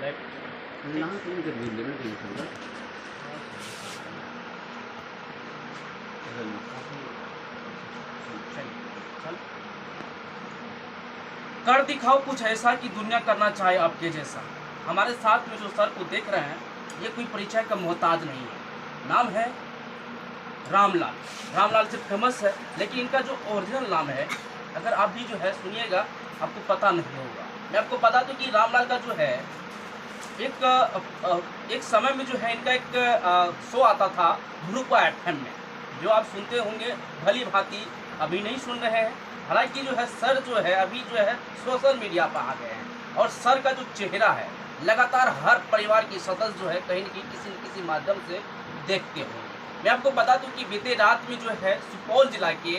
Left ना तुम जब भी लेवल पे निकलता कर दिखाओ कुछ ऐसा कि दुनिया करना चाहे आपके जैसा। हमारे साथ में जो सर को देख रहे हैं, ये कोई परिचय का मोहताज नहीं है। नाम है रामलाल। रामलाल से फेमस है, लेकिन इनका जो ओरिजिनल नाम है, अगर आप भी जो है सुनिएगा, आपको पता नहीं होगा। मैं आपको बता दूं कि रामलाल का जो है एक समय में जो है इनका एक शो आता था ध्रुवा एफएम में, जो आप सुनते होंगे भली भांति। अभी नहीं सुन रहे हैं, हालांकि जो है सर जो है अभी जो है सोशल मीडिया पर आ गए हैं, और सर का जो चेहरा है लगातार हर परिवार की सदस्य जो है कहीं न किसी माध्यम से देखते होंगे। मैं आपको बता दूं कि बीते रात में जो है सुपौल जिला के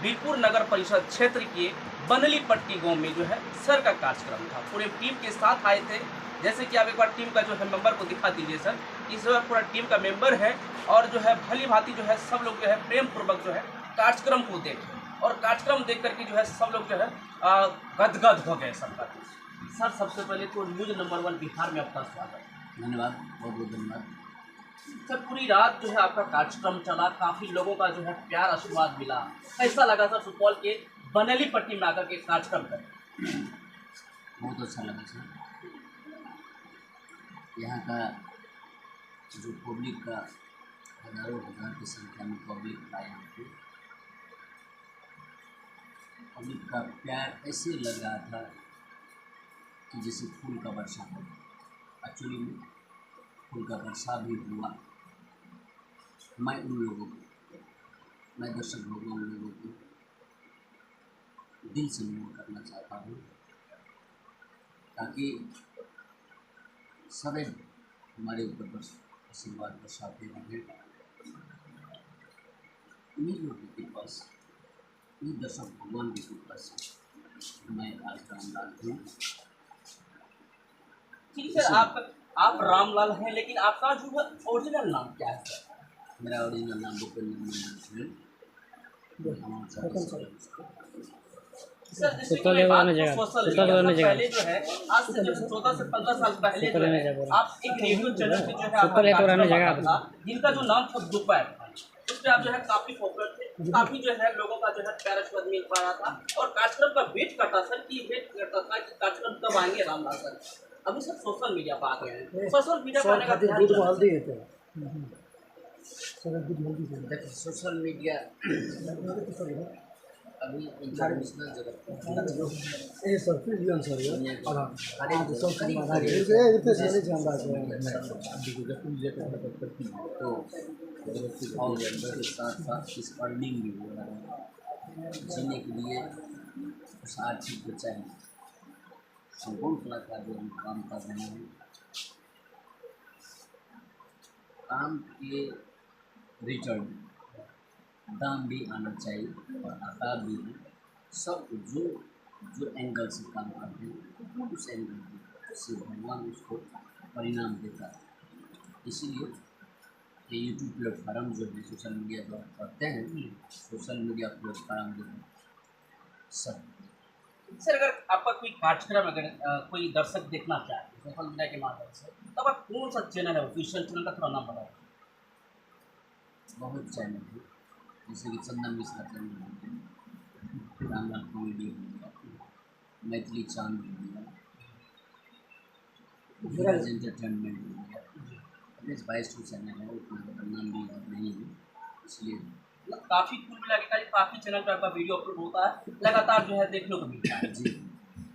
बीरपुर नगर परिषद क्षेत्र के बनली पट्टी गाँव में जो है सर का कार्यक्रम था। पूरे टीम के साथ आए थे। जैसे कि आप एक बार टीम का जो है मेंबर को दिखा दीजिए सर। इस बार पूरा टीम का मेंबर है, और जो है भली भांति जो है सब लोग जो है प्रेम पूर्वक जो है कार्यक्रम को देखे, और कार्यक्रम देख करके जो है सब लोग जो है गदगद हो गए सबका। सर सबसे पहले तो न्यूज़ नंबर 1 बिहार में आपका स्वागत। धन्यवाद, बहुत बहुत धन्यवाद। सर पूरी रात जो है आपका कार्यक्रम चला, काफ़ी लोगों का जो है प्यार आशीर्वाद मिला। कैसा लगा सर सुपौल के बनली पट्टी में आकर के कार्यक्रम कर? बहुत अच्छा लगा सर। यहाँ का जो पब्लिक का हज़ारों हज़ार की संख्या में पब्लिक आए थे, पब्लिक का प्यार ऐसे लग रहा था कि जैसे फूल का वर्षा हो। एक्चुअली में फूल का वर्षा भी हुआ। मैं दर्शक लोगों उन लोगों को दिल से नमन करना चाहता हूँ, ताकि सदैव हमारे ऊपर बस आशीर्वाद बरसाते रहें। इन्हीं लोगों के पास, इन्हीं दर्शक भगवान के कृपा से मैं आज रामलाल हूँ। ठीक है, आप रामलाल हैं, लेकिन आपका जो है ओरिजिनल नाम क्या है सर? मेरा ओरिजिनल नाम भूपेंद्र नंदन है। सर जैसे कि मैं बात करूं सोशल मीडिया पहले जो है, आज से जो 14 से 15 साल पहले जो है आप एक रेडियो चैनल पे जो है आपका कार्यक्रम आता था, जिनका जो नाम था दोपहर, उस पर आप जो है काफी पॉपुलर थे। काफी जो है लोगों का जो है प्यार आशीर्वाद मिल पा रहा था, और कार्यक्रम का वेट करता था कि कार्यक्रम कब आएंगे रामलाल सर। अभी सर सोशल मीडिया पर आ गए हैं। सोशल मीडिया पर आने का देखिए, सोशल मीडिया अभी इंटरनेशनल जगत तो और इसके साथ साथ इस अर्निंग भी हो रहा है। जीने के लिए उस आर्थिक को चाहिए। संपूर्ण कलाकार जो हम काम कर रहे हैं, काम के रिटर्न दाम भी आना चाहिए, और आता भी है। सब जो एंगल से काम करते हैं, उस एंगल से भगवान उसको परिणाम देता है। इसीलिए ये यूट्यूब प्लेटफार्म जो है सोशल मीडिया जो करते हैं, सोशल मीडिया प्लेटफार्म जो है सब। सर अगर आपका कोई कार्यक्रम अगर कोई दर्शक देखना चाहे सोशल मीडिया के माध्यम से, तो आप कौन सा चैनल है ऑफिशियल चैनल का थोड़ा नाम बताओ। बहुत चैनल है, जैसे कि चंदन मिश्रा चैनल हो गया, रामलाल कॉमेडी हो गया, मैथिली चांद हो गया, धीरज एंटरटेनमेंट हो गया। अपने 22 चैनल है, उतना नाम भी याद नहीं है, इसलिए काफ़ी कुल मिला के काफ़ी चैनल पर आपका वीडियो अपलोड होता है, लगातार जो है देखने को मिलता है। जी।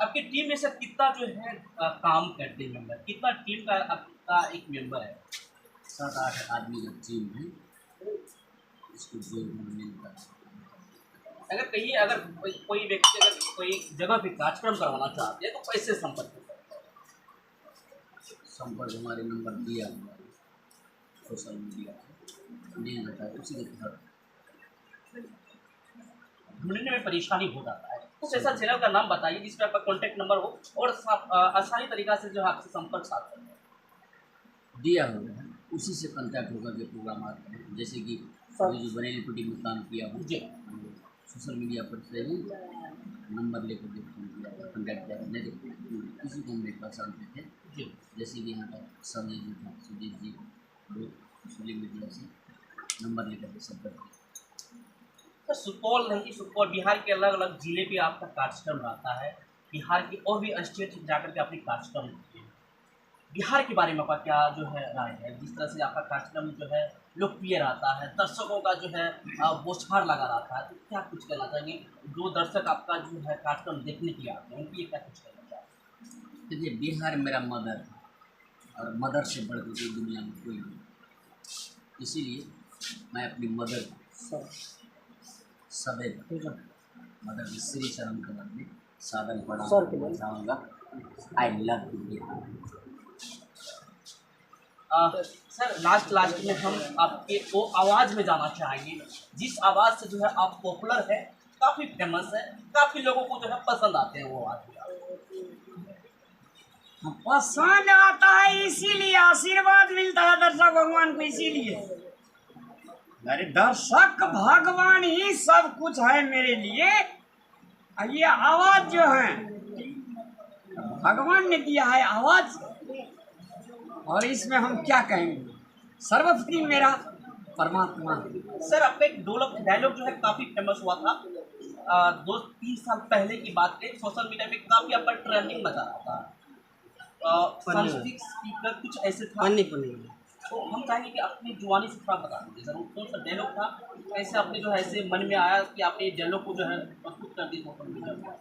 आपकी टीम में सब कितना जो है काम करते हैं मेंबर, कितना टीम का आपका एक मेंबर है? 7-8 आदमी का टीम है, इसको जोड़ मिलता है। अगर कहीं अगर कोई व्यक्ति अगर कोई जगह पे कार्यक्रम करवाना चाहते हैं तो कैसे संपर्क कर सकते हैं? संपर्क हमारे नंबर दिया हुआ है सोशल मीडिया पर, नहीं रहता है उसी के तहत ढूंढने में परेशानी हो जाता है। कुछ ऐसा चैनल का नाम बताइए जिस पर आपका कॉन्टैक्ट नंबर हो, और आसानी तरीका से जो है आपसे संपर्क साध सकते दिया हुआ है, उसी से कांटेक्ट होकर के प्रोग्राम आते हैं। जैसे कि अभी जो बरेली पट्टी में काम किया हूँ, जी, सोशल मीडिया पर से ही नंबर लेकर के फ़ोन किया, कॉन्टैक्ट किया, नहीं तो किसी को हम नहीं पहचानते थे। जी। जैसे कि यहाँ का संजय जी था, सुजीत जी, वो सोशल मीडिया से नंबर लेकर के संपर्क किया। सर सुपौल नहीं, सुपौल बिहार के अलग अलग जिले पे आपका कार्यक्रम रहता है, बिहार की और भी स्टेट जाकर के अपनी कार्यक्रम होते हैं। बिहार के बारे में आपका क्या जो है राय है, जिस तरह से आपका कार्यक्रम जो है लोकप्रिय रहता है, दर्शकों का जो है बोछार लगा रहता है, तो क्या कुछ कहना चाहेंगे जो दर्शक आपका जो है कार्यक्रम देखने के लिए आते हैं, उनके लिए क्या कुछ कहना चाहेंगे? देखिए, बिहार मेरा मदर है और मदर से बढ़ के दुनिया में कोई नहीं, इसीलिए मैं अपनी मदर को सदैव मदर की श्री चरण कमल में सादर प्रणाम चाहूँगा। I love you Bihar. Sir last में हम आपके वो आवाज़ में जाना चाहेंगे जिस आवाज़ से जो है आप पॉपुलर है, काफ़ी फेमस है, काफ़ी लोगों को जो है पसंद आते हैं वो आवाज़। पसंद आता है इसीलिए, आशीर्वाद मिलता है दर्शक भगवान को इसीलिए। अरे दर्शक भगवान ही सब कुछ है मेरे लिए। ये आवाज जो है भगवान ने दिया है आवाज, और इसमें हम क्या कहेंगे, सर्वोपरि मेरा परमात्मा। सर आपका एक डायलॉग जो है काफ़ी फेमस हुआ था, 2-3 साल पहले की बात है, सोशल मीडिया पे काफ़ी आपका ट्रेंडिंग बता रहा था। संस्कृत स्पीकर कुछ ऐसे था, तो हम चाहेंगे कि अपनी जुबानी से थोड़ा बता दीजिए सर, वो कौन सा डायलॉग था, कैसे आपने जो है ऐसे मन में आया कि आपने ये डायलॉग को जो है प्रस्तुत कर दी सोशल मीडिया पर?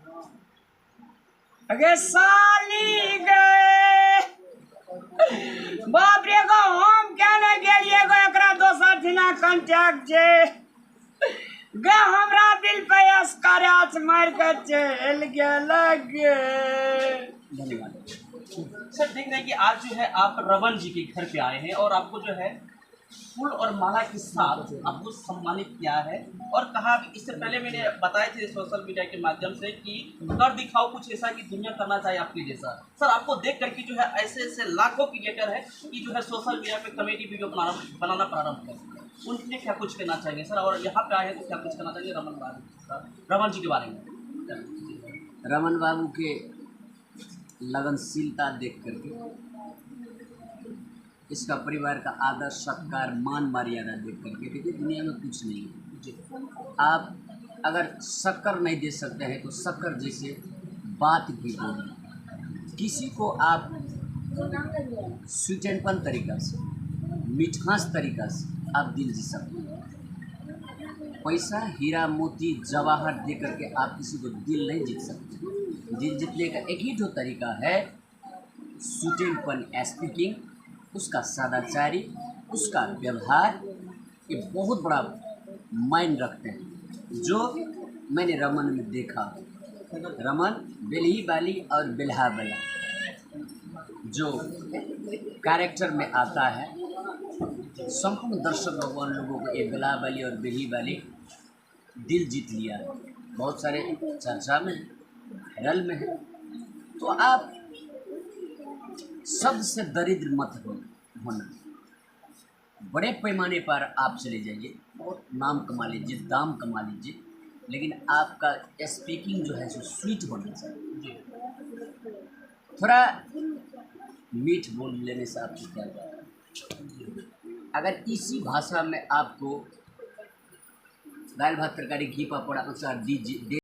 अगे साली गए बाप रे को हम कहने के लिए गो एकरा दोसर दिना कांटेक्ट जे गे हमरा दिल पे अस्कराच मार के चल गेल। धन्यवाद। सर देख रहे हैं कि आज जो है आप रमन जी के घर पे आए हैं और आपको जो है फूल और माला के साथ आपको सम्मानित किया है, और कहा कि इससे पहले मैंने बताए थे सोशल मीडिया के माध्यम से कि कर दिखाओ कुछ ऐसा कि दुनिया करना चाहे आपके जैसा। सर आपको देख करके जो है ऐसे ऐसे लाखों क्रिएटर है कि जो है सोशल मीडिया पे कॉमेडी वीडियो बनाना प्रारंभ कर दिया, उनके क्या कुछ कहना चाहेंगे सर? और यहाँ पे आए हैं तो क्या कुछ कहना चाहिए रमन जी के बारे में? रमन बाबू के लगनशीलता देख करके, इसका परिवार का आदर सत्कार मान मर्यादा देख करके, देखिए दुनिया में कुछ नहीं है। आप अगर शक्कर नहीं दे सकते हैं तो शक्कर जैसे बात भी बोलिए। किसी को आप स्वीटेनपन तरीका से, मिठास तरीका से आप दिल जीत सकते हैं। पैसा हीरा मोती जवाहर दे करके आप किसी को दिल नहीं जीत सकते। दिल जीतने का एक ही जो तरीका है, स्वीटेनपन स्पीकिंग, उसका सदाचारी, उसका व्यवहार, ये बहुत बड़ा मायने रखते हैं। जो मैंने रमन में देखा, रमन बेलही बाली और बेल्हा बला जो कैरेक्टर में आता है, संपूर्ण दर्शक भगवान लोगों को ये बेल्हा बाली और बेलही बाली दिल जीत लिया है। बहुत सारे चर्चा में है, वायरल में है। तो आप सबसे दरिद्र मत होना, बड़े पैमाने पर आप चले जाइए और नाम कमा लीजिए, दाम कमा लीजिए, लेकिन आपका स्पीकिंग जो है सो स्वीट होना चाहिए। थोड़ा मीठ बोल लेने से आपको क्या होगा? अगर इसी भाषा में आपको दाल भात तरकारी घी पापड़ अचार दीजिए